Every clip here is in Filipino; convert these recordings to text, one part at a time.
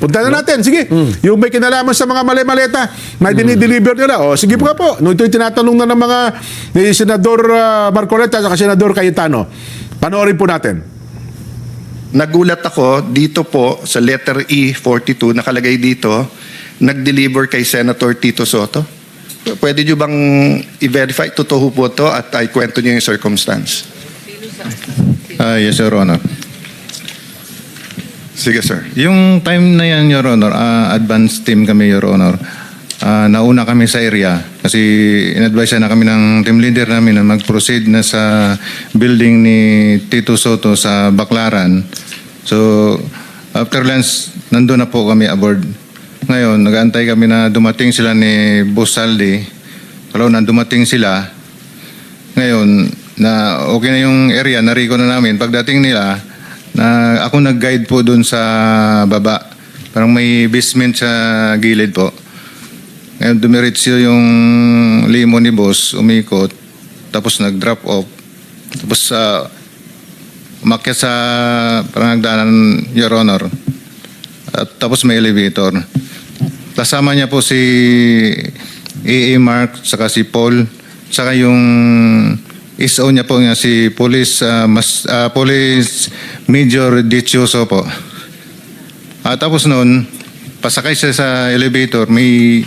Punta na natin, sige. Yung may kinalaman sa mga maleta na dinideliver nila. O, sige po nga po. No, ito yung tinatanong na ng mga ni Senador Marcoleta at Senador Cayetano. Panoorin po natin. Nagulat ako dito po sa letter E42, nakalagay dito, nag-deliver kay Senator Tito Soto. Pwede nyo bang i-verify? Totoo po to at ay kwento nyo yung circumstance. Yes, Your Honor. Sige, sir. Yung time na yan, Your Honor, advance team kami, Your Honor. Nauna kami sa area kasi in-advise na kami ng team leader namin na mag-proceed na sa building ni Tito Soto sa Baclaran. So, after lunch, nandun na po kami aboard. Ngayon, nag-aantay kami na dumating sila ni Boss Saldi. Kalau na dumating sila, ngayon, na okay na yung area, nariko na namin. Pagdating nila, na ako nag-guide po doon sa baba. Parang may basement sa gilid po. Ngayon dumiretso yung limo ni boss, umikot, tapos nag-drop off. Tapos umakyat sa parang nagdaanan, Your Honor. At tapos may elevator. Kasama niya po si A.A. Mark, saka si Paul, saka yung ISO niya po nga si Police Major Dichoso po. Tapos noon, pasakay siya sa elevator, may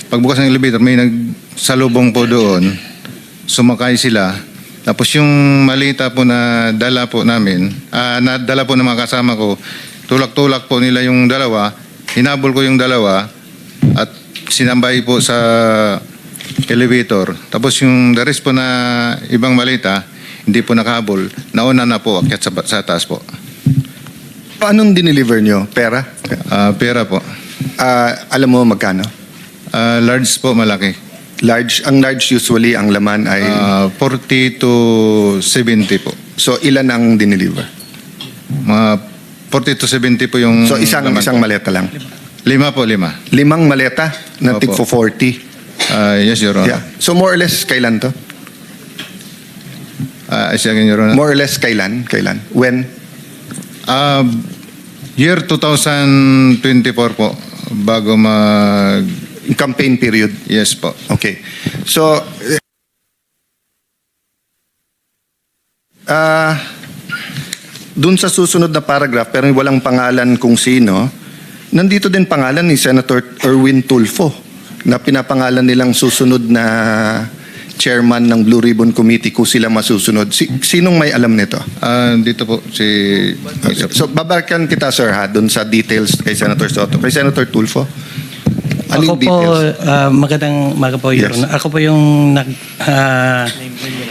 pagbukas ng elevator, may nagsalubong po doon. Sumakay sila. Tapos yung malita po na dala po namin, nadala po ng mga kasama ko, tulak-tulak po nila yung dalawa, hinabol ko yung dalawa, at sinambay po sa elevator. Tapos yung the rest po na ibang malita, hindi po nakahabol. Nauna na po, akyat sa taas po. Paanong dineliver nyo? Pera? Pera po. Alam mo magkano? Large po, malaki. Large. Ang large usually, ang laman ay... 40 to 70 po. So, ilan ang dineliver? Mga 40 to 70 po yung... So, isang maleta lang? 5 po, 5. 5 maleta na tig Opo. 40? Yes, Your Honor. Yeah. So, more or less, kailan to? Again, Your Honor. More or less, kailan? When? Year 2024 po, bago mag... Campaign period? Yes po. Okay. So, dun sa susunod na paragraph, pero walang pangalan kung sino, nandito din pangalan ni Senator Erwin Tulfo na pinapangalan nilang susunod na chairman ng Blue Ribbon Committee kung sila masusunod. Sinong may alam nito? Dito po, si... So, babalikan kita, sir, ha, dun sa details kay Senator Soto. Kay Senator Tulfo? Ako po, magandang umaga po, Your Yes. Honor. Ako po yung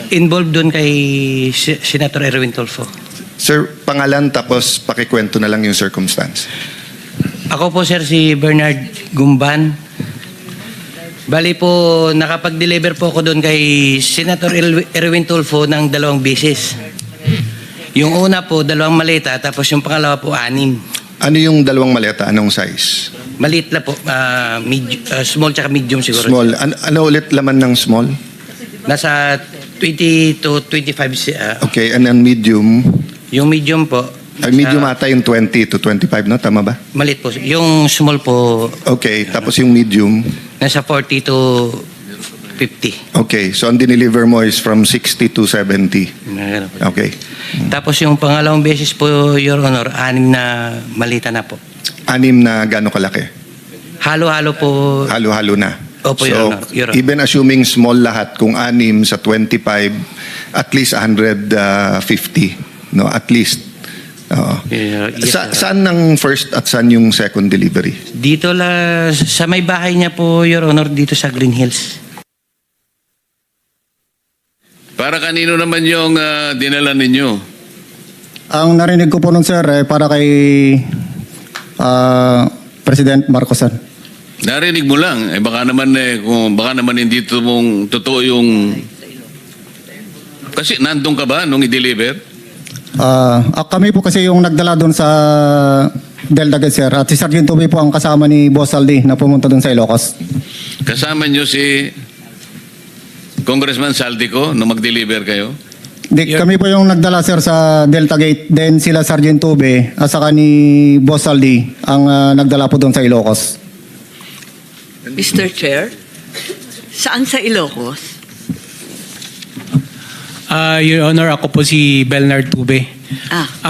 involved doon kay Senator Erwin Tulfo. Sir, pangalan tapos pakikwento na lang yung circumstance. Ako po, sir, si Bernard Gumban. Bali po, nakapag-deliver po ako doon kay Senator Erwin Tulfo ng 2 beses. Yung una po, 2 maleta, tapos yung pangalawa po, 6. Ano yung 2 maleta? Anong size? Maliit na po, small tsaka medium siguro. Small. Ano ulit laman ng small? Nasa 20 to 25. Okay, and then medium. Yung medium po. Ay, medium ata yung 20 to 25, no? Tama ba? Maliit po. Yung small po, Okay, tapos yung medium. nasa 40 to 50. Okay, so ang dineliver mo is from 60 to 70. Ganun po. Okay. Tapos yung pangalawang beses po, Your Honor, 6 na malita na po. 6 na gano'ng kalaki? Halo-halo po. Halo-halo na. Opo, so, Your Honor. Your Honor. even assuming small lahat, kung 6 sa 25, at least 150. No, at least. Oo. Yes, sir. Saan ang first at saan yung second delivery? Dito sa may bahay niya po, Your Honor, dito sa Green Hills. Para kanino naman yung dinala ninyo? Ang narinig ko po nun, sir, para kay President Marcosan. Narinig mo lang. Baka naman baka naman hindi totoo yung... Kasi nandun ka ba nung i-deliver? Kami po kasi yung nagdala doon sa Delta Gate, sir. At si Sergeant Tubay po ang kasama ni Boss Saldi na pumunta doon sa Ilocos. Kasama nyo si Congressman Saldico nung mag-deliver kayo? Kami po yung nagdala sir sa Delta Gate, then sila Sergeant Tube at saka ni Boss Aldi ang nagdala po doon sa Ilocos. Mr. Chair, saan sa Ilocos? Your Honor, ako po si Belnard Tube.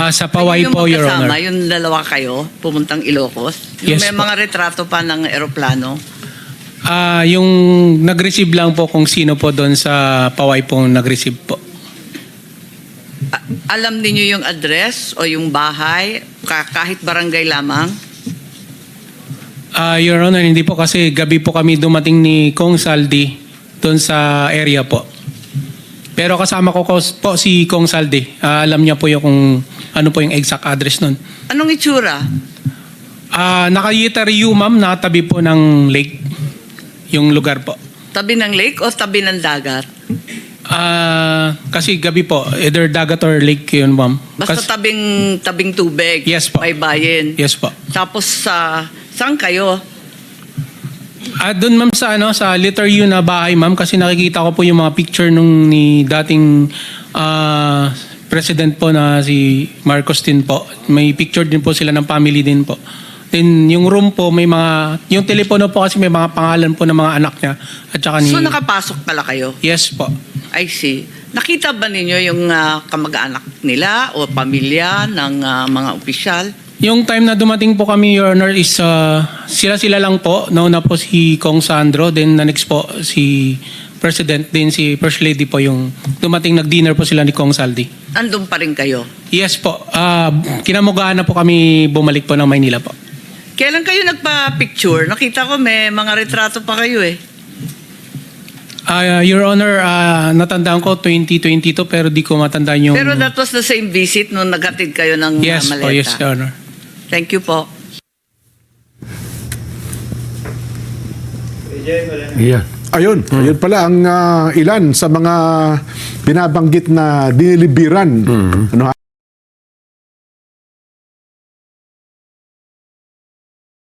Sa Paway Yung po, Your magkasama, Honor. yung dalawa kayo, pumuntang Ilocos? Yung Yes may po. mga retrato pa ng eroplano? Yung nag-receive lang po kung sino po doon sa Paway po nag-receive po. Alam niyo yung address o yung bahay, kahit barangay lamang? Your Honor, hindi po kasi gabi po kami dumating ni Kong Saldi doon sa area po. Pero kasama ko po si Kong Saldi. Alam niya po yung kung ano po yung exact address nun. Anong itsura? Naka-Yitariu, ma'am, nakatabi po ng lake. Yung lugar po. Tabi ng lake o tabi ng dagat? Kasi gabi po, either dagat or lake yun, ma'am. Basta tabing tubig. Yes po. May bayin. Yes po. Tapos saan kayo? Doon ma'am sa letter U na bahay ma'am kasi nakikita ko po yung mga picture nung ni dating president po na si Marcos din po. May picture din po sila ng family din po. Then yung room po may mga, yung telepono po kasi may mga pangalan po ng mga anak niya at saka ni... So nakapasok pala kayo? Yes po. I see. Nakita ba ninyo yung kamag-anak nila o pamilya ng mga opisyal? Yung time na dumating po kami, Your Honor, is sila lang po. Nauna po si Kong Sandro, then the next po si President, then si First Lady po yung dumating, nag-dinner po sila ni Kong Saldi. Andun pa rin kayo? Yes po. Kinamugaan na po kami bumalik po ng Maynila po. Kailan kayo nagpa-picture? Nakita ko may mga retrato pa kayo eh. Your Honor, natandaan ko 2022 pero di ko matandaan yung... Pero that was the same visit nung naghatid kayo ng Yes maleta. po, yes, Your Honor. Thank you po. Yeah. Ayun pala ang ilan sa mga binabanggit na diniliberan. Ano